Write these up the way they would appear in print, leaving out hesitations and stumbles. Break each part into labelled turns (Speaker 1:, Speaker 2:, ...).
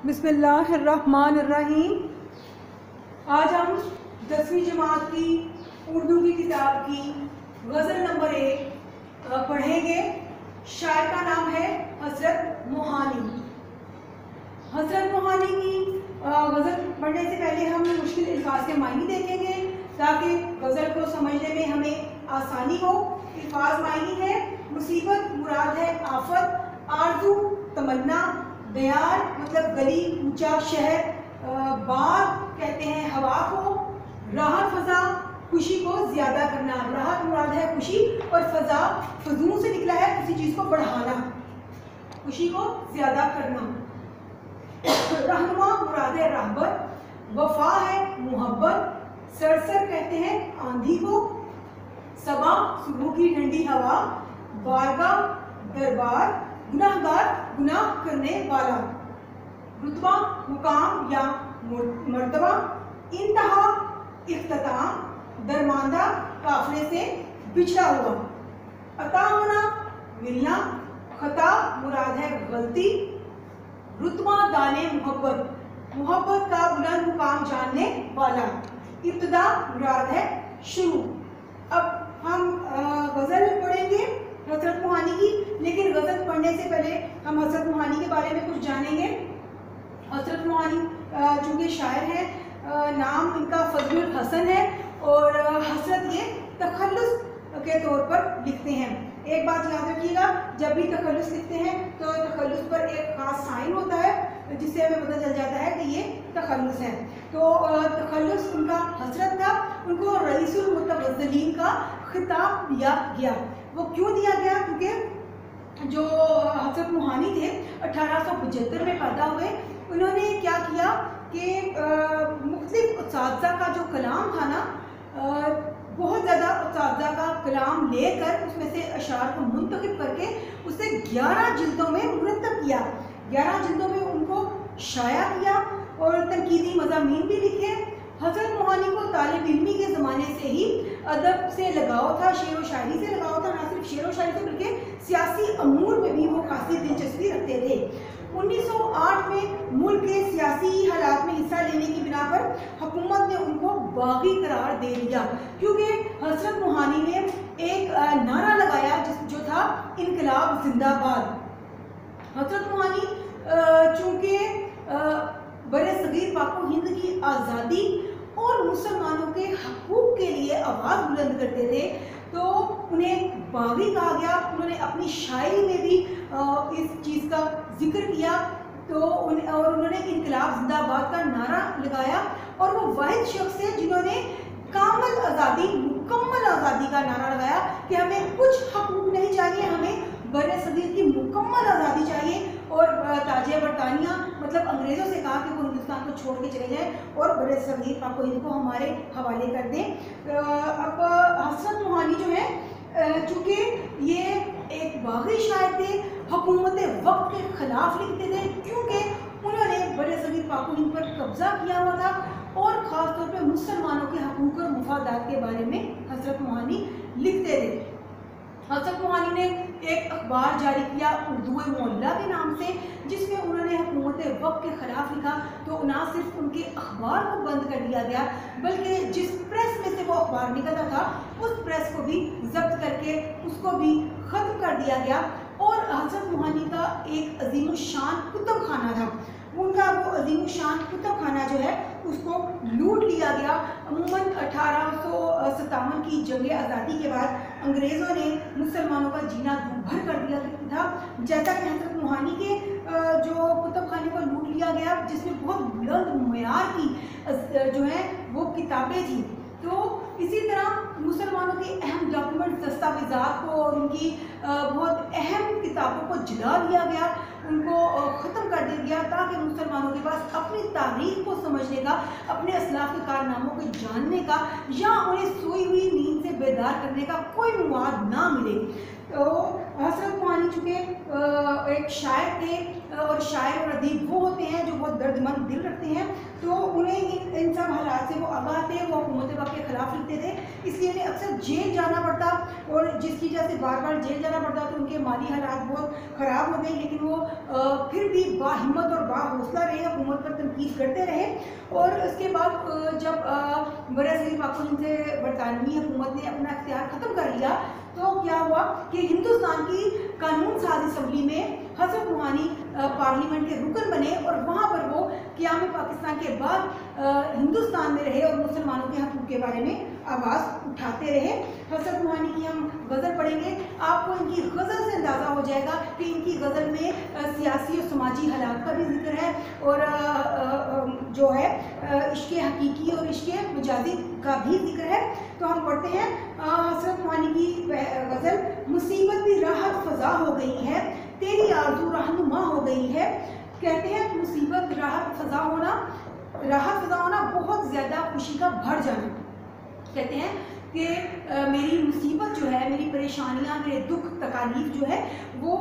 Speaker 1: बिस्मिल्लाहिर्रहमानिर्रहीम। आज हम 10वीं जमात की उर्दू की किताब की गज़ल नंबर 1 पढ़ेंगे। शायर का नाम है हज़रत मोहानी। हज़रत मोहानी की गज़ल पढ़ने से पहले हम मुश्किल अल्फाज के मायने देखेंगे ताकि गज़ल को समझने में हमें आसानी हो। अल्फाज मायने है मुसीबत मुराद है आफत, आरज़ू तमन्ना, दयार मतलब गली ऊंचा शहर, बाग कहते हैं हवा को, राहत फजा खुशी को ज्यादा करना। राहत मुराद है खुशी और फजा फजूल से निकला है किसी चीज को बढ़ाना, खुशी को ज्यादा करना। रहनुमा मुराद है रहबर, वफा है मोहब्बत, सरसर कहते हैं आंधी को, सबा सुबह की ठंडी हवा, बारगाह दरबार गुनाहगार गुनाह करने वाला, रुतबा मुकाम या मर्तबा, इंतहा इख्तिताम दरमांदा काफले से बिछड़ा हुआ, अता होना मिलना, खता मुराद है गलती, रुतबा दाने मोहब्बत मोहब्बत का बुलंद मुकाम जानने वाला, इब्तिदा मुराद है शुरू। अब हम गज़ल पढ़ेंगे हज़रत मोहानी की, लेकिन गज़ल पढ़ने से पहले हम हज़रत मोहानी के बारे में कुछ जानेंगे। हज़रत मोहानी चूँकि शायर हैं, नाम इनका फजलुल हसन है और हसरत ये तखल्लुस के तौर पर लिखते हैं। एक बात याद रखिएगा, जब भी तखल्लुस लिखते हैं तो तखल्लुस पर एक खास साइन होता है जिससे हमें पता चल जाता है कि ये तखल्लुस है। तो तखल्लुस उनका हसरत था, उनको रईसुल मुतवज़्ज़लीन का खिताब दिया गया। वो क्यों दिया गया? क्योंकि जो हज़रत मोहानी थे 1875 में पैदा हुए। उन्होंने क्या किया कि मुख्तलिफ उस्ताज़ा का जो कलाम था ना, बहुत ज़्यादा उस्ताज़ा का कलाम लेकर उसमें से अशार को मुंतखब करके उसे 11 जिल्दों में मुरतब किया। 11 जिल्दों में उनको शाया किया और तनकीदी मज़ामीन भी लिखे। हज़रत मोहानी को तालिब इल्मी के ज़माने से ही अदब से लगाव था, शेर व शायरी से लगाव था। ना सिर्फ शेर व शायरी से बल्कि सियासी अमूर में भी वो खासी दिलचस्पी रखते थे। 1908 में मुल्क के सियासी हालात में हिस्सा लेने की बिना पर हुकूमत ने उनको बागी करार दे दिया, क्योंकि हज़रत मोहानी ने एक नारा लगाया जो था इनकलाब जिंदाबाद। हज़रत मोहानी चूँकि बड़े सगीर पाको हिंद की आज़ादी और मुसलमानों के हकूक़ के लिए आवाज़ बुलंद करते थे, तो उन्हें बागी कहा गया। उन्होंने अपनी शायरी में भी इस चीज़ का जिक्र किया तो उन्होंने इनकलाब जिंदाबाद का नारा लगाया। और वो वाहिद शख्स है जिन्होंने कामिल आज़ादी, मुकम्मल आज़ादी का नारा लगाया कि हमें कुछ हकूक़ नहीं चाहिए, हमें बड़े सगीर की मुकम्मल आज़ादी चाहिए। और ताजे बरतानिया मतलब अंग्रेज़ों से कहा कि वो हिंदुस्तान को छोड़ के चले जाएं और बड़े सगीर पाको हिंद को हमारे हवाले कर दें। अब हज़रत मोहानी जो है, चूँकि ये एक बागी शायर थे, हुकूमत वक्त के ख़िलाफ़ लिखते थे, क्योंकि उन्होंने बड़े सगीर पाको हिंद पर कब्ज़ा किया हुआ था और ख़ास तौर पर मुसलमानों के हकूक़ और मफादात के बारे में हज़रत मोहानी लिखते थे। हज़रत मोहानी ने एक अखबार जारी किया उर्दू मोहल्ला के नाम से, जिसमें उन्होंने हुकूमत वक्त के ख़िलाफ़ लिखा। तो ना सिर्फ उनके अखबार को बंद कर दिया गया, बल्कि जिस प्रेस में से वो अखबार निकलता था उस प्रेस को भी जब्त करके उसको भी ख़त्म कर दिया गया। और हज़रत मोहानी का एक अज़ीमुश्शान कुतुब खाना था, उनका वो अज़ीमुश्शान कुतुब खाना जो है उसको लूट लिया गया। अमूमन 1857 की जंग आज़ादी के बाद अंग्रेज़ों ने मुसलमानों का जीना दूभर कर दिया था। जैसा कि हज़रत मोहानी के जो कुतुब खाने को लूट लिया गया, जिसमें बहुत बुलंद मयार की जो है वो किताबें थी। तो इसी तरह मुसलमानों के अहम डॉक्यूमेंट दस्तावेज़ात को और उनकी बहुत अहम किताबों को जला दिया गया, उनको ख़त्म कर दिया गया, ताकि मुसलमानों के पास अपनी तारीख़ को समझने का, अपने असलाफ के कारनामों को जानने का या उन्हें सोई हुई नींद से बेदार करने का कोई मवाद ना मिले। तो हज़रत मोहानी चूँकि एक शायर थे, और शायर और अदीब वो होते हैं जो बहुत दर्दमंद दिल रखते हैं, तो उन्हें इन सब हालात से वो आगाह थे, वो हुकूमत वक्त के खिलाफ लिखते थे, इसलिए उन्हें अक्सर जेल जाना पड़ता, और जिसकी वजह से बार बार जेल जाना पड़ता, तो उनके माली हालात बहुत ख़राब हो गए, लेकिन वो फिर भी बाहिम्मत और बाहौसला रहे, हुकूमत पर तनकीद करते रहे। और उसके बाद जब बरसगीर पाकिस्तान से बरतानवी हुकूमत ने अपना इख्तियार ख़त्म कर लिया, तो क्या हुआ कि हिंदुस्तान की कानून साज असम्बली में हज़रत रूहानी पार्लियामेंट के रुकन बने, और वहाँ पर वो क़याम पाकिस्तान के बाद हिंदुस्तान में रहे और मुसलमानों के हक़ूक़ के बारे में आवाज़ उठाते रहे। हज़रत रूहानी की हम गज़ल पढ़ेंगे, आपको इनकी गज़ल से अंदाज़ा हो जाएगा कि इनकी गज़ल में सियासी और समाजी हालात का भी जिक्र है, और जो है इश्क़ हकीकी और इश्क़ मजाजी का भी जिक्र है। तो हम पढ़ते हैं हज़रत रूहानी की गज़ल। मुसीबत भी राहत फ़ज़ा हो गई है, तेरी आरज़ू रहनुमा हो गई है। कहते हैं मुसीबत राहत फ़ज़ा होना बहुत ज़्यादा खुशी का भर जाना। कहते हैं कि मेरी मुसीबत जो है, मेरी परेशानियाँ, मेरे दुख तकालीफ जो है वो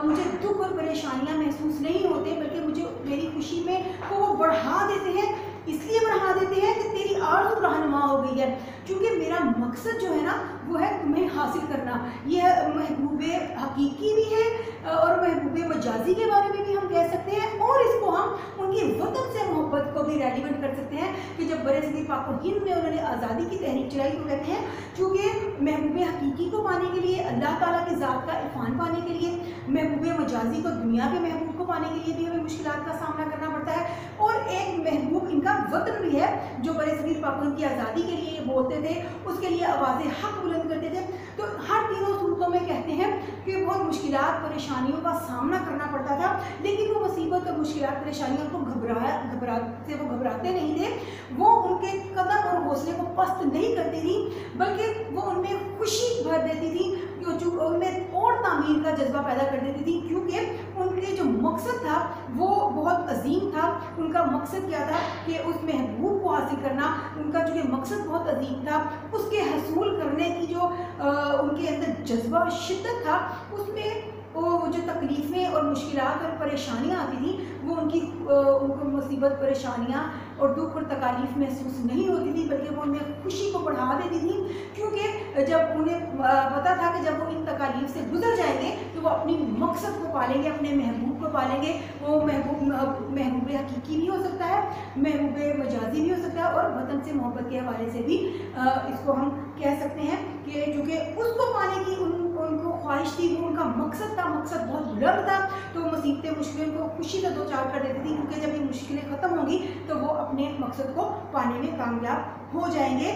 Speaker 1: मुझे दुख और परेशानियाँ महसूस नहीं होते, बल्कि मुझे मेरी खुशी में वो बढ़ा देते हैं। इसलिए बढ़ा देते हैं कि तेरी आरज़ू रहनुमा हो गई है, क्योंकि मेरा मकसद जो है ना वो है तुम्हें हासिल करना। यह महबूब हकीकी भी है और महबूब मजाजी के बारे में भी हम कह सकते हैं, और इसको हम उनकी वतन से मोहब्बत को भी रेलिवेंट कर सकते हैं कि जब बरसगीर पाक व हिंद में उन्होंने आज़ादी की तहरीक चलाई, तो कहते हैं क्योंकि महबूब हकीकी को पाने के लिए, अल्लाह ताला की ज़ात का इरफान पाने के लिए, महबूब मजाजी को, दुनिया के महबूब को पाने के लिए भी हमें मुश्किलात का सामना करना पड़ता है। और एक महबूब इनका वतन भी है जो बरसगीर पाक की आज़ादी के लिए बोलते थे, उसके लिए आवाज़ें हक बुलंद करते थे। तो हर तीनों सूरतों में कहते हैं कि बहुत मुश्किलात परेशानियों का सामना करना पड़ता था, लेकिन वो मुसीबत और मुश्किलात परेशानियों को घबराते नहीं थे। वो उनके कदम और हौसले को पस्त नहीं करती थी, बल्कि वो उनमें खुशी भर देती थी, जो उनमें और तामीर का जज्बा पैदा कर देती थी, क्योंकि उनके जो मकसद था वो बहुत अजीम था। उनका मकसद क्या था कि उस महबूब को हासिल करना, उनका जो मकसद बहुत अजीम था, उसके हसूल करने की जो उनके अंदर जज्बा और शिद्दत था, उसमें वो जो तकलीफ़ें और मुश्किलात और परेशानियाँ आती थी, वो उनको मुसीबत, परेशानियाँ और दुख और तकालीफ महसूस नहीं होती थी, बल्कि वो उनमें खुशी को बढ़ा देती थी। क्योंकि जब उन्हें पता था कि जब वो इन तकालीफ से गुजर जाएंगे तो वो अपनी मकसद को पालेंगे, अपने महबूब को पालेंगे। वो महबूब हकीकी भी हो सकता है, महबूब मजाजी भी हो सकता है, और वतन से मोहब्बत के हवाले से भी इसको हम कह सकते हैं कि चूँकि उसको पाने की उनको ख्वाहिश थी, वो उनका मकसद था, मकसद बहुत बुलंद था, तो मुसीबतें, मुश्किलों को खुशी से दो चार कर देती थी, क्योंकि जब ये मुश्किलें ख़त्म होंगी तो वो अपने मकसद को पाने में कामयाब हो जाएंगे।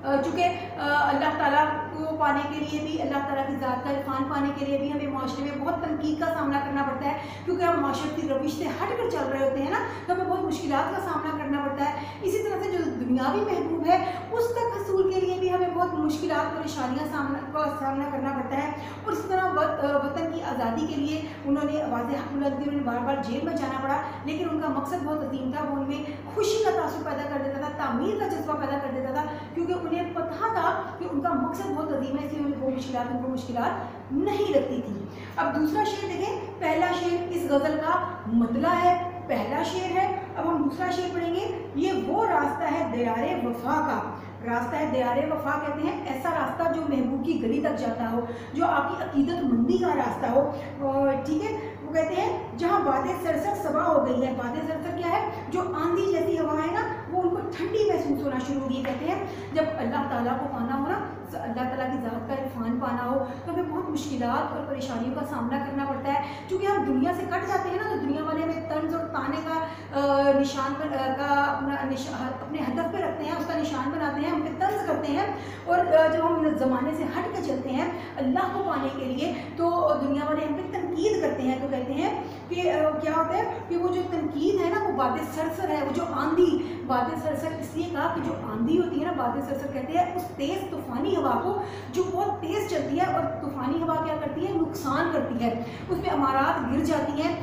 Speaker 1: चूँकि अल्लाह ताला को पाने के लिए भी, अल्लाह ताला की ज़ात का इरफान पाने के लिए भी हमें माशरे में बहुत तनकीद का सामना करना पड़ता है, क्योंकि हम माशरती रविश से हट कर चल रहे होते हैं ना, तो हमें बहुत मुश्किलात का सामना करना पड़ता है। इसी तरह से जो दुनियावी महबूब है उस तक हसूल के लिए भी हमें बहुत मुश्किलात, परेशानियाँ का सामना करना पड़ता है। और इस तरह वतन की आज़ादी के लिए उन्होंने आवाज़ें हक बुलंद की, उन्हें बार बार जेल में जाना पड़ा, लेकिन उनका मकसद बहुत अजीम था। वो उनमें खुशी का तासुर पैदा कर देता था, तामीर का जज्बा पैदा कर देता था, क्योंकि उन्हें पता था कि उनका मकसद बहुत अजीम है, इसलिए उनको मुश्किलात नहीं लगती थी। अब दूसरा शेर देखें। पहला शेर इस गज़ल का मतला है, पहला शेर है। अब हम दूसरा शेर पढ़ेंगे। ये वो रास्ता है दयारे वफा का, रास्ता है दयारे वफा कहते हैं ऐसा रास्ता जो महबूब की गली तक जाता हो, जो आपकी अकीदतमंदी का रास्ता हो। ठीक है, वो कहते हैं जहाँ बातें सरसर सबा हो गई है। बातें सरसर क्या है? जो आंधी जैसी हवा है ना, वो उनको ठंडी महसूस होना शुरू हो गई। कहते हैं जब अल्लाह ताला को पाना हो ना, अल्लाह ताला की ज़ात का इरफान पाना हो, तो हमें बहुत मुश्किलात और परेशानियों का सामना करना पड़ता है। क्योंकि हम दुनिया से कट जाते हैं ना, तो दुनिया वाले हमें तंज और ताने का निशान पर अपने हदफ पे रखते हैं, उसका निशान बनाते हैं, हम पे तंज करते हैं। और जब हम ज़माने से हट के चलते हैं अल्लाह को पाने के लिए, तो दुनिया वाले हम पे तनकीद करते हैं। तो कहते हैं कि क्या होता है कि वो जो तनकीद है ना वो बादे सरसर है, वो जो आंधी, बादे सरसर इसलिए कहा कि जो आंधी होती है ना, बादे सरसर कहते हैं उस तेज़ तूफ़ानी हवा को जो बहुत तेज़ चलती है, और तूफ़ानी हवा क्या करती है, नुकसान करती है, उसमें इमारत गिर जाती हैं,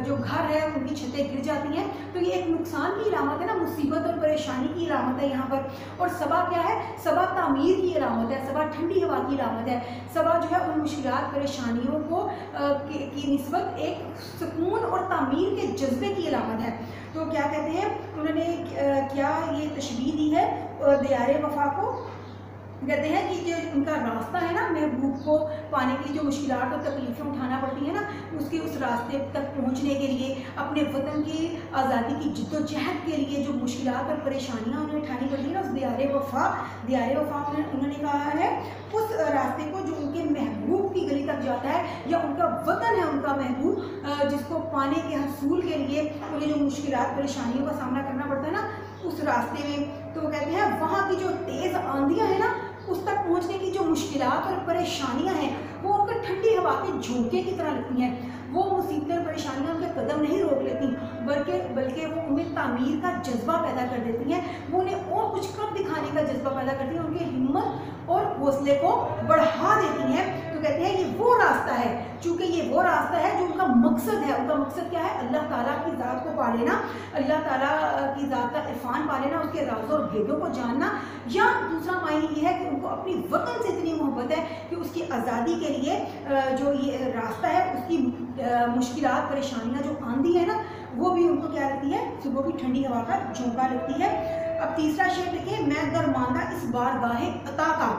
Speaker 1: जो घर है उनकी छतें गिर जाती हैं। तो ये एक नुकसान की अलामत है ना, मुसीबत और परेशानी की अलामत है यहाँ पर। और सबा क्या है, सबा तामीर की अलामत है, सबा ठंडी हवा की अलामत है। सबा जो है उन मुश्किलात परेशानियों को की निस्बत एक सुकून और तामीर के जज्बे की अलामत है। तो क्या कहते हैं उन्होंने, क्या ये तशबीह दी है दियारे वफा को, कहते हैं कि जो उनका रास्ता है ना, महबूब को पाने की जो मुश्किलात और तकलीफ़ें उठाना पड़ती हैं ना, उसके उस रास्ते तक पहुंचने के लिए, अपने वतन की आज़ादी की जद्दोजहद के लिए जो मुश्किलात और परेशानियां उन्हें उठानी पड़ती हैं ना, उस दियारे वफा उन्होंने कहा है उस रास्ते को जो उनके महबूब की गली तक जाता है, या उनका वतन है उनका महबूब, जिसको पाने के हसूल के लिए उन्हें जो मुश्किलात परेशानियों का सामना करना पड़ता है ना उस रास्ते में। तो कहते हैं वहाँ की जो तेज़ आंधियाँ हैं ना, उस तक पहुँचने की जो मुश्किलात और परेशानियाँ हैं वो उनको ठंडी हवा के झोंके की तरह लगती हैं। वो मुसीबतें और परेशानियाँ उनके कदम नहीं रोक लेती, बल्कि वो उनमें तामीर का जज्बा पैदा कर देती हैं, वो उन्हें और कुछ कम दिखाने का जज्बा पैदा करती हैं, उनकी हिम्मत और हौसले को बढ़ा देती हैं। तो कहते हैं ये वो रास्ता है, चूँकि ये वो रास्ता है जो उनका मकसद है। उनका मकसद क्या है, अल्लाह ताला की ज़ात को पा लेना, अल्लाह ताला की ज़ात का इरफान पा लेना, उसके राज़ और भेदों को जानना, या दूसरा मायने ये है कि उनको अपनी वतन से इतनी मोहब्बत है कि उसकी आज़ादी के लिए जो ये रास्ता है उसकी मुश्किलात परेशानियाँ जो आंधी है ना वो भी उनको क्या लगती है, सुबह की ठंडी हवा का झोंका लगती है। अब तीसरा शेर देखिए, मैं दरमांदा इस बारगाहे अता का,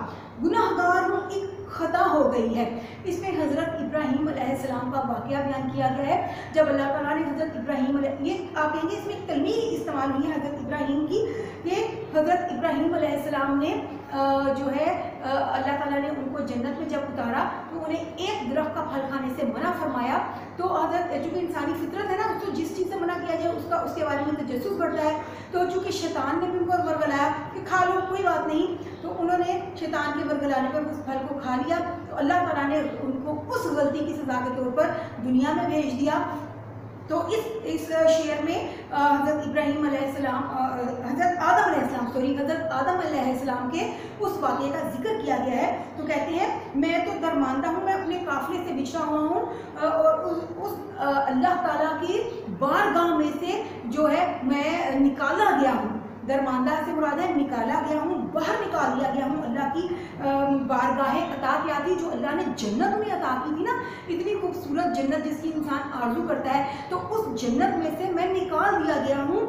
Speaker 1: गुनाहगार हूँ एक खता हो गई है। इसमें हज़रत इब्राहीम अलैहिस्सलाम का वाक़या बयान किया गया है। जब अल्लाह ताला ने हज़रत इब्राहीम, ये आप कहेंगे इसमें कलमी इस्तेमाल हुई है हज़रत इब्राहीम की, कि हज़रत इब्राहीम अलैहिस्सलाम ने जो है अल्लाह ताला ने उनको जन्नत में जब उतारा तो उन्हें एक दरख्त का फल खाने से मना फरमाया। तो हज़रत चूँकि इंसानी फितरत है ना, तो जिस चीज़ से मना किया जाए उसके बारे में तजस्सुस बढ़ता है। तो चूँकि शैतान ने भी उनको वरगलाया कि खा लो कोई बात नहीं, तो उन्होंने शैतान के वरगलाने पर उस फल को खा लिया। तो अल्लाह ताला ने उनको उस गलती की सज़ा के तौर पर दुनिया में भेज दिया। तो इस शेर में हज़रत इब्राहीम अलैहिस्सलाम, हज़रत आदम अलैहिस्सलाम के उस वाक़े का जिक्र किया गया है। तो कहते हैं मैं तो दरमांदा हूँ, मैं अपने काफ़िले से बिछड़ा हुआ हूँ, और उस अल्लाह ताला की बारगाह में से जो है मैं निकाला गया हूँ। दरमांदा से मुराद है निकाला गया हूँ, बाहर निकाल दिया गया हूँ। अल्लाह की बारगाहे अता क्या थी, जो अल्लाह ने जन्नत में अता की थी ना, इतनी खूबसूरत जन्नत जिसकी इंसान आरजू करता है, तो उस जन्नत में से मैं निकाल दिया गया हूँ।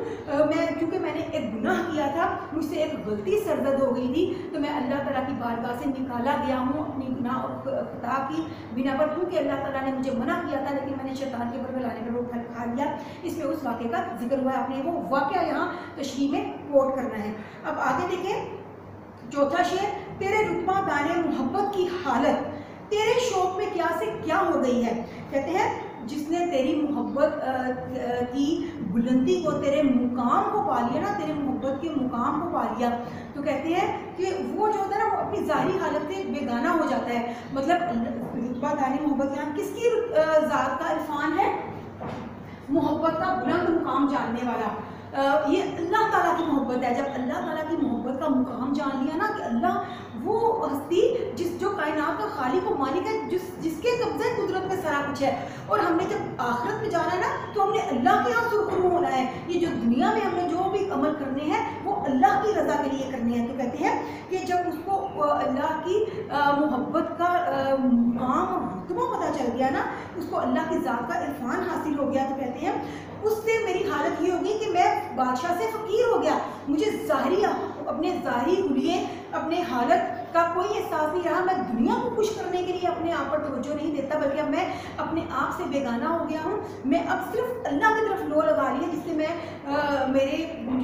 Speaker 1: मैं क्योंकि मैंने एक गुनाह किया था, मुझसे एक गलती सरजद हो गई थी, तो मैं अल्लाह ताला की बारगाह से निकाला गया हूँ अपनी गुनाह और खता की बिना पर, क्योंकि अल्लाह ताला ने मुझे मना किया था, लेकिन मैंने शैतान के बरगलाने पर वो फल खा लिया। इसमें उस वाक़े का जिक्र हुआ है। आपने वो वाक़या यहाँ तशरीह में कोट करना है। अब आगे देखें चौथा शेर, तेरे रुतबा दाने मोहब्बत की हालत, तेरे शौक में क्या से क्या हो गई है। कहते हैं जिसने तेरी मोहब्बत की बुलंदी को, तेरे मुकाम को पा लिया ना, तेरे मोहब्बत के मुकाम को पा लिया, तो कहते हैं कि वो जो होता है ना वो अपनी ज़ाहिरी हालत से बेगाना हो जाता है। मतलब रुतबा दाने मोहब्बत यहाँ किसकी ज़ात का इरफान है, मोहब्बत का बुलंद मुकाम जानने वाला, ये अल्लाह ताला की मोहब्बत है। जब अल्लाह ताला की मोहब्बत का मुकाम जान लिया ना कि अल्लाह वो हस्ती जो कायनात का खालिक और मालिक है, जिसके कब्जे कुदरत में सारा कुछ है, और हमने जब आखिरत में जाना है ना तो हमने अल्लाह के यहाँ सुरखरू होना है। ये जो दुनिया में हमने जो भी अमल करने हैं वो अल्लाह की रज़ा के लिए करने हैं। तो कहते हैं कि जब उसको अल्लाह की मोहब्बत का मुकाम और रुतबा पता चल गया ना, उसको अल्लाह की ज़ात का इरफान हासिल हो गया, तो कहते हैं उससे मेरी हालत ये होगी कि मैं बादशाह से फ़कीर हो गया। मुझे अपने ज़ाहिरी हुलिये, अपने हालत का कोई एहसास नहीं रहा। मैं दुनिया को खुश करने के लिए अपने आप पर तवज्जो नहीं देता, बल्कि अब मैं अपने आप से बेगाना हो गया हूँ। मैं अब सिर्फ अल्लाह की तरफ लो लगा रही है, जिससे मैं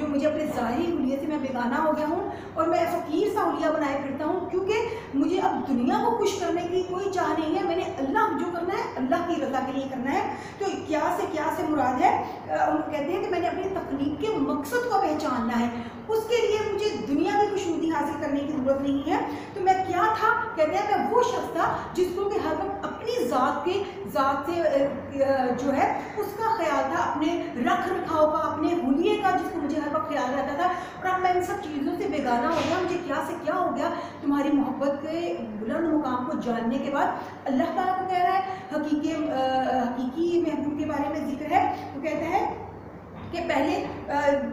Speaker 1: मुझे अपने ज़ाहिरी हुलिये से मैं बेगाना हो गया हूँ, और मैं फ़कीर सा हुलिया बनाए फिरता हूँ, क्योंकि मुझे अब दुनिया को खुश करने की कोई चाह नहीं है। मैंने अल्लाह जो करना है अल्लाह की रज़ा के लिए करना है। तो क्या से मुराद है, कहते हैं कि मैंने अपनी तकलीफ के मकसद को पहचानना है, उसके लिए मुझे दुनिया की खुशनुदी हासिल करने की ज़रूरत नहीं है। तो मैं क्या था, कहते हैं मैं वो शख्स था जिसको कि हर वक्त अपनी ज़ात से जो है उसका ख्याल था, अपने रख रखाव का, अपने हुलिये का, जिसको मुझे हर वक्त ख्याल रहता था। और अब मैं इन सब चीज़ों से बेगाना हो गया, मुझे क्या से क्या हो गया। तुम्हारी मोहब्बत के बुलंद मुकाम को जानने के बाद अल्लाह ताला को कह रहा है, हकीकी महबूब के बारे में जिक्र है। तो कहता है कि पहले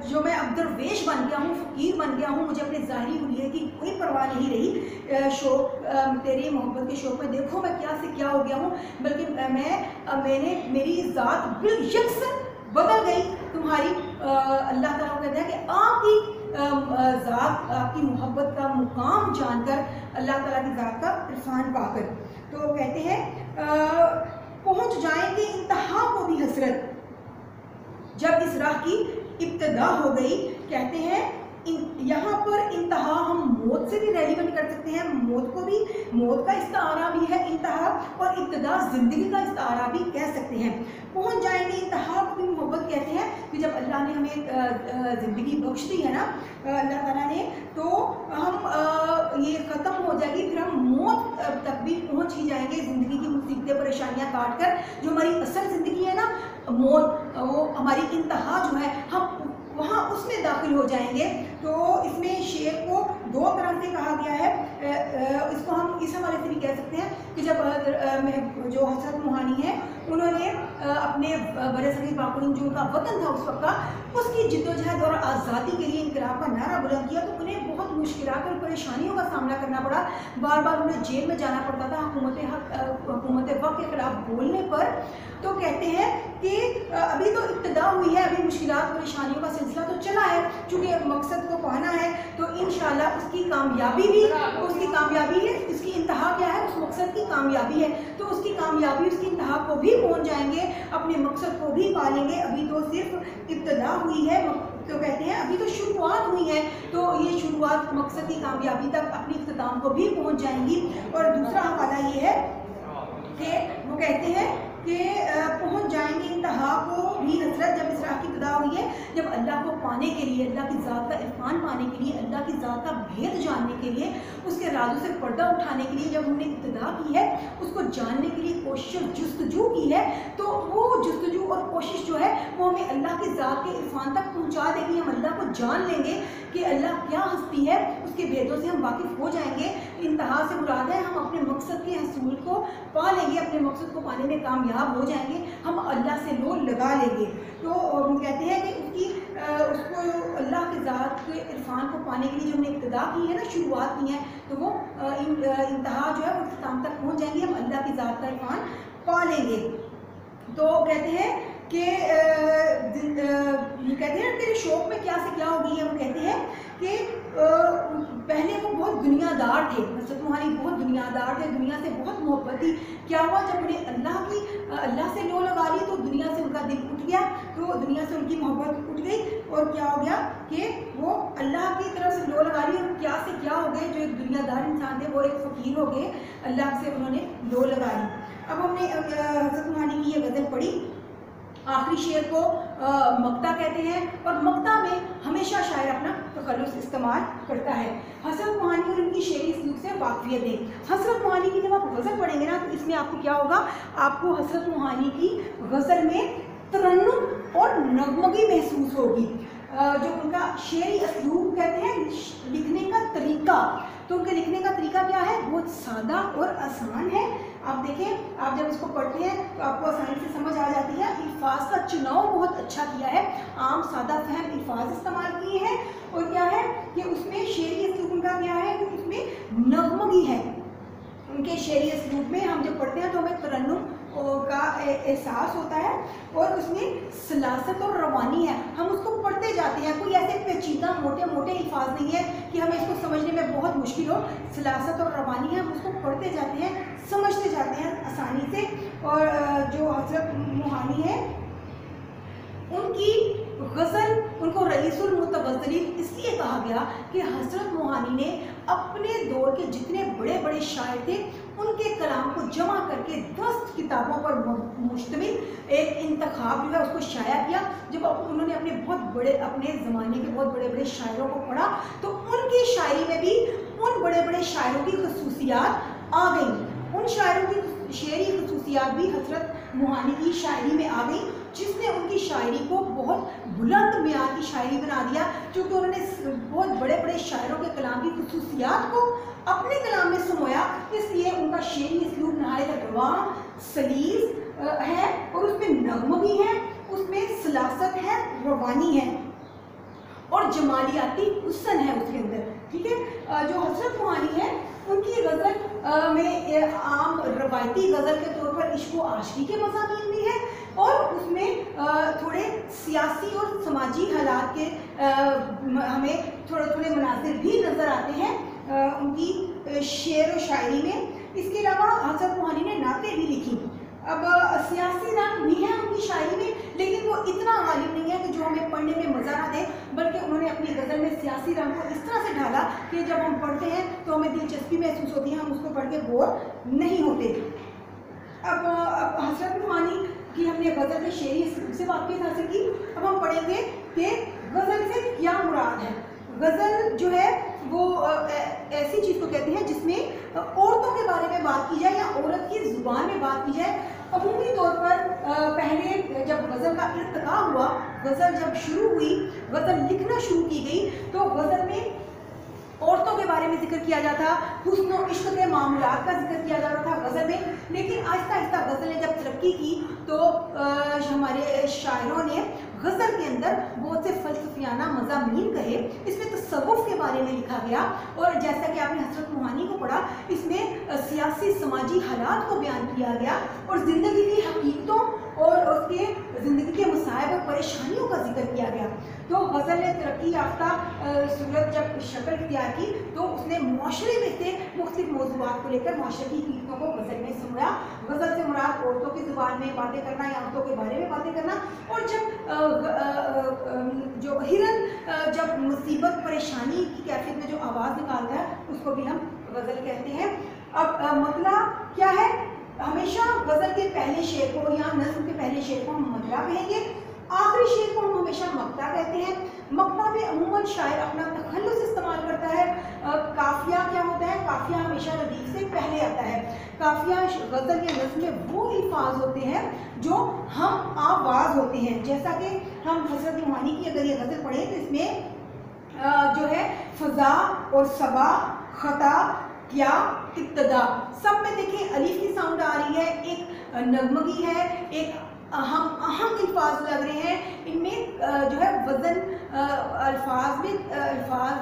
Speaker 1: जो मैं अब दरवेश बन गया हूँ, फ़कीर बन गया हूँ, मुझे अपने ज़ाहिरी हुलिये की कोई परवाह नहीं रही। शौक़ तेरी मोहब्बत के शौक़ में देखो मैं क्या से क्या हो गया हूँ, बल्कि मैंने मेरी ज़ात बिलयकसन बदल गई तुम्हारी। अल्लाह ताला कहता है कि आपकी ज़ात, आपकी मोहब्बत का मुकाम जानकर, अल्लाह ताला की ज़ात का इरफान पाकर, तो कहते हैं पहुँच जाएंगे इंतहा को भी हसरत जब इस राह की इब्तिदा हो गई। कहते हैं यहाँ पर इंतहा हम मौत से भी रेलिवेंट कर सकते हैं, मौत का इस्तारा भी है इंतहा, और इब्तिदा ज़िंदगी का इस्तारा भी कह सकते हैं। पहुँच जाएंगे इंतहा को भी मोहब्बत कहते हैं कि जब अल्लाह ने हमें ज़िंदगी बख्श दी है ना अल्लाह ताला ने, तो हम ये ख़त्म हो जाएगी, फिर हम मौत तक भी पहुँच ही जाएंगे, ज़िंदगी की मुसीबतें परेशानियाँ काट कर। जो हमारी असल ज़िंदगी है ना मौत, वो हमारी इंतहा जो है, हम वहाँ उसमें दाखिल हो जाएंगे। तो इसमें शेर को दो तरह से कहा गया है। इसको हम इस हवाले से भी कह सकते हैं कि जब जो हज़रत मोहानी है उन्होंने अपने बरसगीर पाक-ओ-हिंद जो उनका वतन था उस वक्त का, उसकी जिद्दोजहद और आज़ादी के लिए इनकलाब का नारा बुलंद किया, तो उन्हें बहुत मुश्किलात और परेशानियों का सामना करना पड़ा। बार बार उन्हें जेल में जाना पड़ता था हुकूमत वक्त के खिलाफ बोलने पर। तो कहते हैं कि अभी तो इब्तिदा हुई है, अभी मुश्किलात परेशानियों का सिलसिला तो चला है, चूँकि मकसद को पाना है, तो इंशाअल्लाह उसकी कामयाबी भी, उसकी कामयाबी है, इसकी इंतहा क्या है, उस मकसद की कामयाबी है, तो उसकी कामयाबी, उसकी इंतहा को भी पहुँच जाएंगे, अपने मकसद को भी पालेंगे। अभी तो सिर्फ इब्तिदा हुई है, तो कहते हैं अभी तो शुरुआत हुई है, तो ये शुरुआत मकसद की कामयाबी तक अपनी इख्तिताम को भी पहुँच जाएंगी। और दूसरा हवाला ये है कि वो कहते हैं कि पहुँच जाएंगे इंतहा को भी हसरत जब इस राह की इब्तिदा हुई है, जब अल्लाह को पाने के लिए, अल्लाह की ज़ात का इरफान पाने के लिए, अल्लाह की ज़ात का भेद जानने के लिए, उसके राज़ों से पर्दा उठाने के लिए जब हमने इब्तिदा की है, उसको जानने के लिए कोशिश और जुस्तजू की है, तो वो जुस्तजू और कोशिश जो है वो हमें अल्लाह की ज़ात के इरफान तक पहुँचा देगी। हम अल्लाह को जान लेंगे कि अल्लाह क्या हस्ती है, उसके भेदों से हम वाकिफ़ हो जाएंगे। इंतहा से मुराद है हम अपने मकसद के हसूल को पा लेंगे, अपने मकसद को पाने में कामयाब हो जाएंगे, हम अल्लाह से लो लगा लेंगे। तो कहते हैं कि उसको अल्लाह की ज़ात के इरफान को पाने के लिए जो हमने इब्तिदा की है ना, शुरुआत की है, तो वो इंतहा जो है वो इख्तिताम तक पहुँच जाएंगे, हम अल्लाह की ज़ात का इरफान पा लेंगे। तो कहते हैं कि तेरे शौक़ में क्या से क्या हो गई है। वो कहते हैं कि पहले वो बहुत दुनियादार थे, हज़रत मोहानी बहुत दुनियादार थे, दुनिया से बहुत मोहब्बत थी। क्या हुआ, जब उन्हें अल्लाह से लो लगा ली तो दुनिया से उनका दिल उठ गया, तो दुनिया से उनकी मोहब्बत उठ गई, और क्या हो गया कि वो अल्लाह की तरफ से लो लगा ली, और क्या से क्या हो गए, जो एक दुनियादार इंसान थे वो एक फ़कीर हो गए, अल्लाह से उन्होंने लो लगा ली। अब हमने हज़रत मोहानी की ये गज़ल पढ़ी, आखिरी शेर को मक्ता कहते हैं, और मक्ता में हमेशा शायर अपना तखल्लुस इस्तेमाल करता है। हज़रत मोहानी और उनकी शेरी इसलूब से वाक़फ़ियत दें। हज़रत मोहानी की जब आप गज़ल पढ़ेंगे ना, तो इसमें आपको क्या होगा, आपको हज़रत मोहानी की गज़ल में तरन्नुम और नगमगी महसूस होगी। जो उनका शेरी असलूब कहते हैं, लिखने का तरीका, तो उनके लिखने का तरीका क्या है, बहुत सादा और आसान है। आप देखें, आप जब इसको पढ़ते हैं तो आपको आसानी से समझ आ जाती है। अल्फाज का चुनाव बहुत अच्छा किया है, आम सादा फहम अल्फाज इस्तेमाल किए हैं, और क्या है कि उसमें शेरी असलूब उनका क्या है कि उसमें नगमगी है। उनके शेरी असलूब में हम जब पढ़ते हैं तो हमें तरन्नुम का एहसास होता है, और उसमें सलासत और रवानी है, हम उसको पढ़ते जाते हैं। कोई ऐसे पेचीदा मोटे मोटे अल्फाज नहीं है कि हमें इसको समझने में बहुत मुश्किल हो, सलासत और रवानी है, हम उसको पढ़ते जाते हैं, समझते जाते हैं आसानी से। और जो हज़रत मोहानी है उनकी गज़ल, उनको रईसुल मुतवज़्ज़िलीन इसलिए कहा गया कि हज़रत मोहानी ने अपने दौर के जितने बड़े बड़े शायर थे उनके कलाम को जमा करके 10 किताबों पर मुश्तमिल एक इंतखाब जो है उसको शाया किया। जब उन्होंने अपने ज़माने के बहुत बड़े बड़े शायरों को पढ़ा तो उनकी शायरी में भी उन बड़े बड़े शायरों की खसूसियात आ गई। उन शायरों की शेरी खसूसियात भी हज़रत मुहानी की शायरी में आ गई, जिसने उनकी शायरी को बहुत बुलंद मियार की शायरी बना दिया। क्योंकि उन्होंने बहुत बड़े बड़े शायरों के कलाम की खसूसियात को अपने कलाम में समोया, इसलिए उनका शेरी इसलूब नहायत रवां सलीस है और उसमें नग़्म भी है, उसमें सलासत है, रवानी है और जमालियाती हुस्न है उसके अंदर। ठीक है, जो हज़रत मुहानी है उनकी गज़ल में आम रवायती गज़ल के तौर पर इश्क व आशिकी के मज़ामीन भी है और उसमें थोड़े सियासी और समाजी हालात के हमें थोड़े थोड़े मनाज़िर भी नज़र आते हैं उनकी शेर व शायरी में। इसके अलावा हज़रत मुहानी ने नाते भी लिखी। अब सियासी रंग भी है उनकी शायरी में, लेकिन वो इतना गालिब नहीं है कि जो हमें पढ़ने में मज़ा ना दे, बल्कि उन्होंने अपनी गज़ल में सियासी रंग को इस तरह से ढाला कि जब हम पढ़ते हैं तो हमें दिलचस्पी महसूस होती है, हम उसको पढ़ के बोर नहीं होते। अब हज़रत मुहानी की हमने गज़ल में शेरी से वाक़िफ़ हासिल की। अब हम पढ़ेंगे कि गज़ल से क्या मुराद है। गज़ल जो है वो ऐसी चीज़ को कहते हैं जिसमें औरतों के बारे में बात की जाए या औरत की ज़ुबान में बात की जाए। अमूमी तौर पर पहले जब गज़ल का इर्तिक़ा हुआ, गज़ल जब शुरू हुई, गज़ल लिखना शुरू की गई, तो गज़ल में औरतों के बारे में जिक्र किया जाता, हुस्न और इश्क के मामलात का जिक्र किया जाता था गज़ल में। लेकिन आहिस्ता आहिस्ता गज़ल ने जब तरक्की की तो हमारे शायरों ने गज़ल के अंदर बहुत से फ़लसफ़ियाना मज़ामीन कहे, इसमें तसव्वुफ़ के बारे में लिखा गया और जैसा कि आपने हज़रत मुहानी को पढ़ा, इसमें सियासी समाजी हालात को बयान किया गया और ज़िंदगी की हकीकतों और उसके ज़िंदगी के मसाइब और परेशानियों का जिक्र किया गया। तो गज़ल ने तरक्की याफ्ता सूरत जब शक्ल इख्तियार की तो उसने मुआशरे में से मुख्तलिफ मौज़ूआत को लेकर मुआशरे की हकीकतों को गज़ल में समझा। गज़ल से मुराद औरतों की ज़ुबान में बातें करना या औरतों के बारे में बातें करना, और जब जो हिरन जब मुसीबत परेशानी की कैफियत में जो आवाज़ निकालता है उसको भी हम गज़ल कहते हैं। अब मतला क्या है, हमेशा गज़ल के पहले शेर को या नज़्म के पहले शेर को हम मतला कहेंगे, आखिरी शेर को हम हमेशा मक्ता कहते हैं। मक्ता में अमूमन शायर अपना तखल्लुस इस्तेमाल करता है। काफिया क्या होता है, काफिया हमेशा रदीफ से पहले आता है। काफिया गज़ल या नज़्म में वो अल्फाज होते हैं जो हम आवाज़ होते हैं। जैसा कि हम हज़रत मुहानी की अगर ये गज़ल पढ़ें तो इसमें जो है फ़ज़ा और सबा, ख़ता, क्या, इब्तदा, सब में देखिए अलीफ की साउंड आ रही है, एक नगमगी है, एक अहम अल्फाज लग रहे हैं। इनमें जो है वज़न अल्फाज में अल्फाज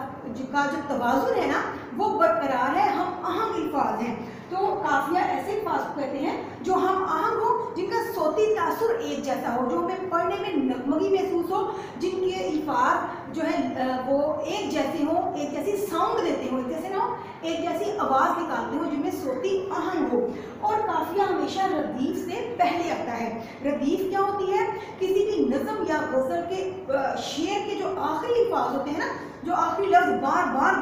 Speaker 1: का जो तवाज़ुन है ना वो बरकरार है, हम अहम अल्फाज हैं। तो काफिया ऐसे अल्फाज को कहते हैं जो हम अहम हो, जिनका सौती तासुर एक जैसा हो, जो हमें पढ़ने में नगमगी महसूस हो, जिनके अल्फाज जो है वो एक जैसे हो, एक जैसी साउंड देते हो, एक जैसे ना हो, एक जैसी आवाज़ निकालते हो, जिनमें सौती अहम हो। और काफिया हमेशा रदीफ से पहले आता है। रदीफ क्या होती है, किसी भी नज़म या गज़ल के शेर के जो आखिरी अल्फाज होते हैं ना, जो आखिरी लफ्ज़ बार बार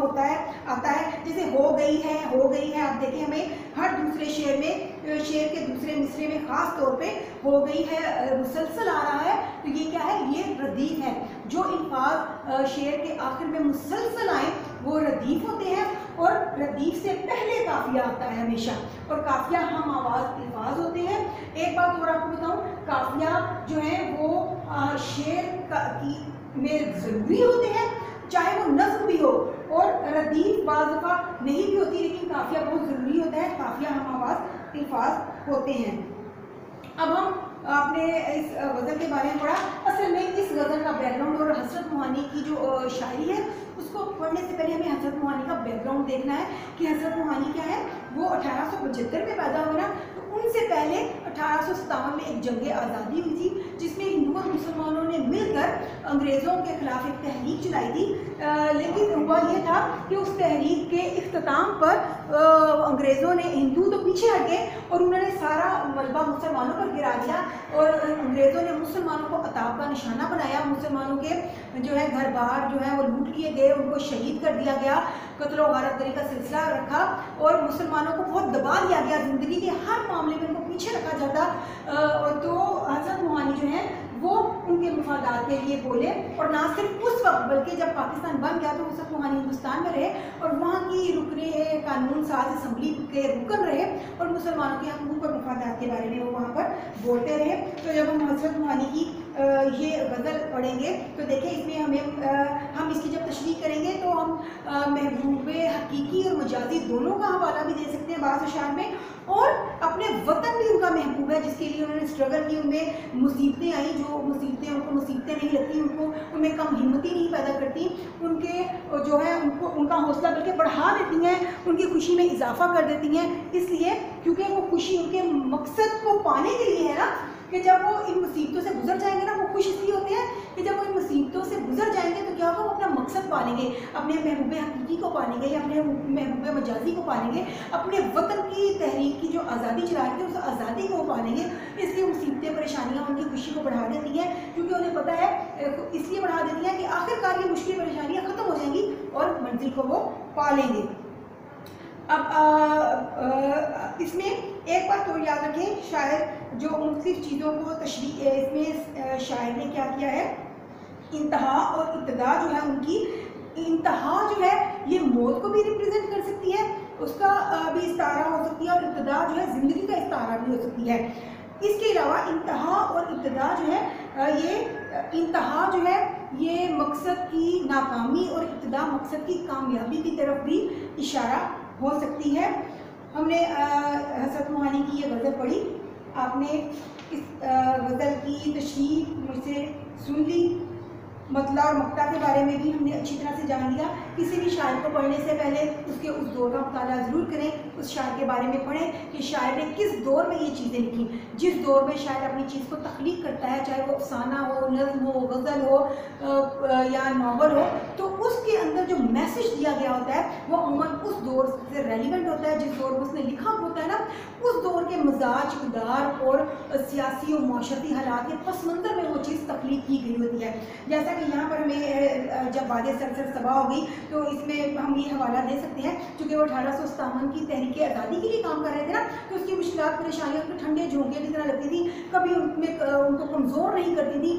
Speaker 1: होता है आता है, जैसे हो गई है, हो गई है। आप देखिए हमें हर दूसरे शेर में, शेर के दूसरे मिसरे में ख़ास तौर पे हो गई है मुसलसल आ रहा है, तो ये क्या है, ये रदीफ है। जो अल्फाज शेर के आखिर में मुसलसल आए वो रदीफ होते हैं, और रदीफ से पहले काफिया आता है हमेशा, और काफिया हम आवाज़ अल्फाज होते हैं। एक बात और आपको बताऊं, काफिया जो है वो शेर की में ज़रूरी होते हैं, चाहे वो नज़्म भी हो, और रदीफ बाज़ दफ़ा नहीं भी होती, लेकिन काफिया बहुत ज़रूरी होता है। काफिया हम आवाज़ अल्फाज होते हैं। अब हम आपने इस गज़ल के बारे में पढ़ा, असल में इस गज़ल का बैकग्राउंड और हज़रत मुहानी की जो शायरी है उसको पढ़ने से पहले हमें हज़रत मुहानी का बैकग्राउंड देखना है कि हज़रत मुहानी क्या है। वो 1875 में पैदा हुआ ना, तो उनसे पहले 1857 में एक जंग आज़ादी हुई थी, जिसमें हिंदू और मुसलमानों ने मिलकर अंग्रेज़ों के खिलाफ एक तहरीक चलाई थी। लेकिन हुआ ये था कि उस तहरीक के इख्तिताम पर अंग्रेज़ों ने, हिंदू तो पीछे हट गए और उन्होंने सारा मलबा मुसलमानों पर गिरा दिया, और अंग्रेज़ों ने मुसलमानों को अताब का निशाना बनाया। मुसलमानों के जो है घर बार जो है वो लूट लिए गए, उनको शहीद कर दिया गया, कत्ल व गारतगरी का सिलसिला रखा, और मुसलमानों को बहुत दबा दिया गया, ज़िंदगी के हर मामले में उनको पीछे रखा जाता। तो हज़रत मफादात के लिए बोले, और ना सिर्फ उस वक्त बल्कि जब पाकिस्तान बन गया तो उस वक्त रूहानी हिंदुस्तान में रहे और वहाँ की रुकने कानून साज असम्बली के रुकन रहे और मुसलमानों के हकूक़ और मफादात के बारे में वो वहाँ पर बोलते रहे। तो जब हम हज़रत रूहानी की ये गज़ल पढ़ेंगे तो देखिए इसमें हम इसकी जब तशरीह करेंगे तो हम महबूब हकीकी और मजाजी दोनों का हवाला भी दे सकते हैं बाज़ अशार में, और अपने वतन भी उनका महबूब है जिसके लिए उन्होंने स्ट्रगल की, उनमें मुसीबतें आई, जो मुसीबतें उनको मुसीबतें नहीं लगती, उनमें कम हिम्मती नहीं पैदा करती, उनके जो है उनको उनका हौसला बल्कि बढ़ा देती हैं, उनकी खुशी में इजाफा कर देती हैं। इसलिए क्योंकि वो खुशी उनके मकसद को पाने के लिए है ना, कि जब वो इन मुसीबतों से गुजर जाएंगे ना, वो खुश इसलिए होते हैं कि जब वो इन मुसीबतों से गुजर जाएंगे तो क्या होगा, वो अपना मकसद पालेंगे, अपने महबूब हकीकी को पालेंगे या अपने महबूब मजाजी को पालेंगे, अपने वतन की तहरीक की जो आज़ादी चला रही है उस आज़ादी को पालेंगे। इसलिए मुसीबतें परेशानियाँ उनकी खुशी को बढ़ा देती हैं, क्योंकि उन्हें पता है, इसलिए बढ़ा देती हैं कि आखिरकार ये मुश्किल परेशानियाँ ख़त्म हो जाएंगी और मंजिल को वो पा लेंगे। अब इसमें एक बात और याद रखें, शायर जो मुख्तलिफ चीज़ों को तशरीह, इसमें शायर ने क्या किया है, इंतहा और इब्तिदा जो है उनकी, इंतहा जो है ये मौत को भी रिप्रेजेंट कर सकती है, उसका भी इस्तारा हो सकती है, और इब्तिदा जो है ज़िंदगी का इस्तारा भी हो सकती है। इसके अलावा इंतहा और इब्तिदा जो है ये इंतहा जो है ये मकसद की नाकामी और इब्तिदा मकसद की कामयाबी की तरफ भी इशारा हो सकती है। हमने हज़रत रूहानी की ये गज़ल पढ़ी, आपने इस गज़ल की तशरीह मुझसे सुन ली, मतला और मक्ता के बारे में भी हमने अच्छी तरह से जान लिया। किसी भी शायर को पढ़ने से पहले उसके उस दौर का मुताला ज़रूर करें, उस शायर के बारे में पढ़ें कि शायर ने किस दौर में ये चीज़ें लिखी। जिस दौर में शायर अपनी चीज़ को तख्लीक करता है, चाहे वो अफसाना हो, नज़्म हो, गज़ल हो या नावल हो, तो उसके अंदर जो मैसेज दिया गया होता है वो अमूमन उस दौर से रेलिवेंट होता है, जिस दौर में उसने लिखा होता है ना, उस दौर के मिजाज, किरदार और सियासी और माशरती हालात के पस मंज़र में वो चीज़ तख्लीक की गई होती है। जैसा कि यहाँ पर हमें जब वादे सरसर सबा हो गई तो इसमें हम ये हवाला दे सकते हैं, क्योंकि वो 1857 की तहरीक आज़ादी के लिए काम कर रहे थे ना, तो उसकी मुश्किलात परेशानियाँ उनको ठंडे झोंके की तरह लगती थी, कभी उनमें उनको कमज़ोर नहीं करती थी,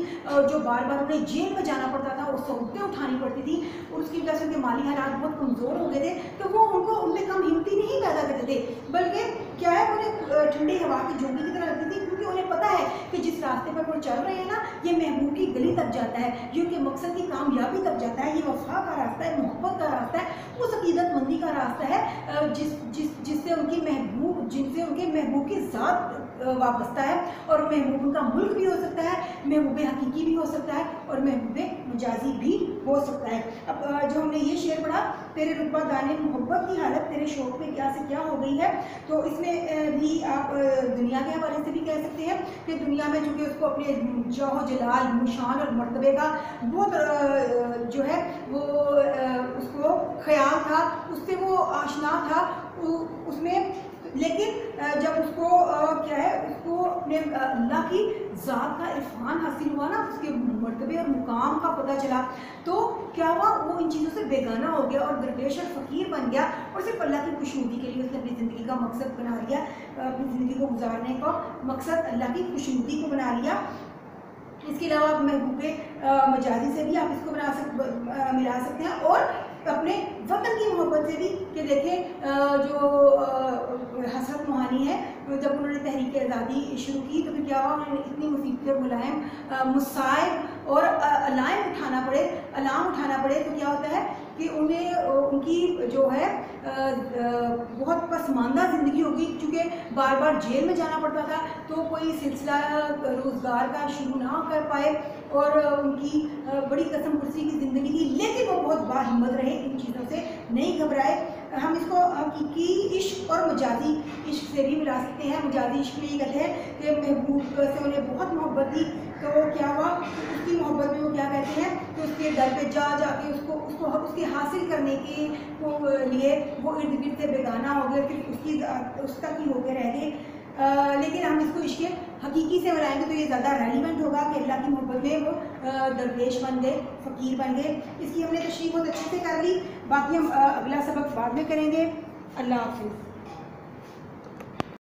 Speaker 1: जो बार बार उन्हें जेल में जाना पड़ता था, वो सौतें उठानी पड़ती थी, और उसकी वजह से उनके माली हालात बहुत कमज़ोर हो गए थे, तो वो उनमें कम हिम्मती नहीं पैदा करते थे, बल्कि क्या है उन्हें ठंडी हवा की झोंके की तरह लगती थी, क्योंकि उन्हें पता है कि जिस रास्ते पर वो चल रहे हैं ना, ये महबूब की गली तक जाता है, ये उनके मकसद की कामयाबी तक जाता है, ये वफा का रास्ता है, मोहब्बत का रास्ता है, उस अकीदतमंदी का रास्ता है जिससे उनकी महबूब, जिनसे उनके महबूब की ज़ात वाबस्ता है, और महबूब उनका मुल्क भी हो सकता है, महबूब हकीकी भी हो सकता है, और महबूब मजाजी भी हो सकता है। अब जो हमने ये शेर पढ़ा, तेरे रुतबा दाने मोहब्बत की हालत तेरे शौक पे क्या से क्या हो गई है, तो इसमें भी आप दुनिया के हवाले से भी कह सकते हैं कि दुनिया में चूँकि उसको अपने जाहो जलाल, मुशान और मर्तबे का बहुत जो है वो उसको ख्याल था, उससे वो आशना था उसमें, लेकिन जब उसको क्या है, उसको अपने अल्लाह की ज़ात का इरफान हासिल हुआ ना, उसके मर्तबे और मुकाम का पता चला, तो क्या हुआ, वो इन चीज़ों से बेगाना हो गया और दरवेश और फ़कीर बन गया, और सिर्फ अल्लाह की खुशनुदी के लिए उसने अपनी ज़िंदगी का मकसद बना लिया, अपनी ज़िंदगी को गुजारने का मकसद अल्लाह की खुशनुदी को बना लिया। इसके अलावा आप महबूब मजाजी से भी आप इसको मिला सकते हैं, और अपने वतन की मोहब्बत से भी, कि देखें जो हज़रत रूहानी है, जब उन्होंने तहरीक आज़ादी शुरू की तो फिर क्या हुआ, उन्होंने इतनी मुसीबतें, मुलायम मुसाइब और अलाम उठाना पड़े, तो क्या होता है कि उन्हें उनकी जो है बहुत पसमानदा ज़िंदगी होगी, क्योंकि बार बार जेल में जाना पड़ता था, तो कोई सिलसिला रोज़गार का शुरू ना कर पाए, और उनकी बड़ी कसम कुर्सी की ज़िंदगी थी, लेकिन वो बहुत बाहिम्मत रहे, इन चीज़ों से नहीं घबराए। हम इसको हकीकी इश्क और मजाजी इश्क से भी मिला सकते हैं। मजाजी इश्क में ये कहते हैं कि महबूब से उन्हें बहुत मोहब्बत थी, तो क्या हुआ, उसकी मोहब्बत में वो क्या कहते हैं कि उसके दर पे जाके उसको उसके हासिल करने के लिए वो इर्द गिर्द से बेगाना हो गए, फिर उस तक ही होकर रह गए। लेकिन हम इसको इश्क हकीकी से मिलाएंगे तो ये ज़्यादा रेलिवेंट होगा कि अल्लाह की मोहब्बत में वो दरवेश बन गए, फ़कीर बन गए। इसकी हमने तशरीह बहुत अच्छे से कर ली, बाकी हम अगला सबक बाद में करेंगे। अल्लाह हाफ़िज़।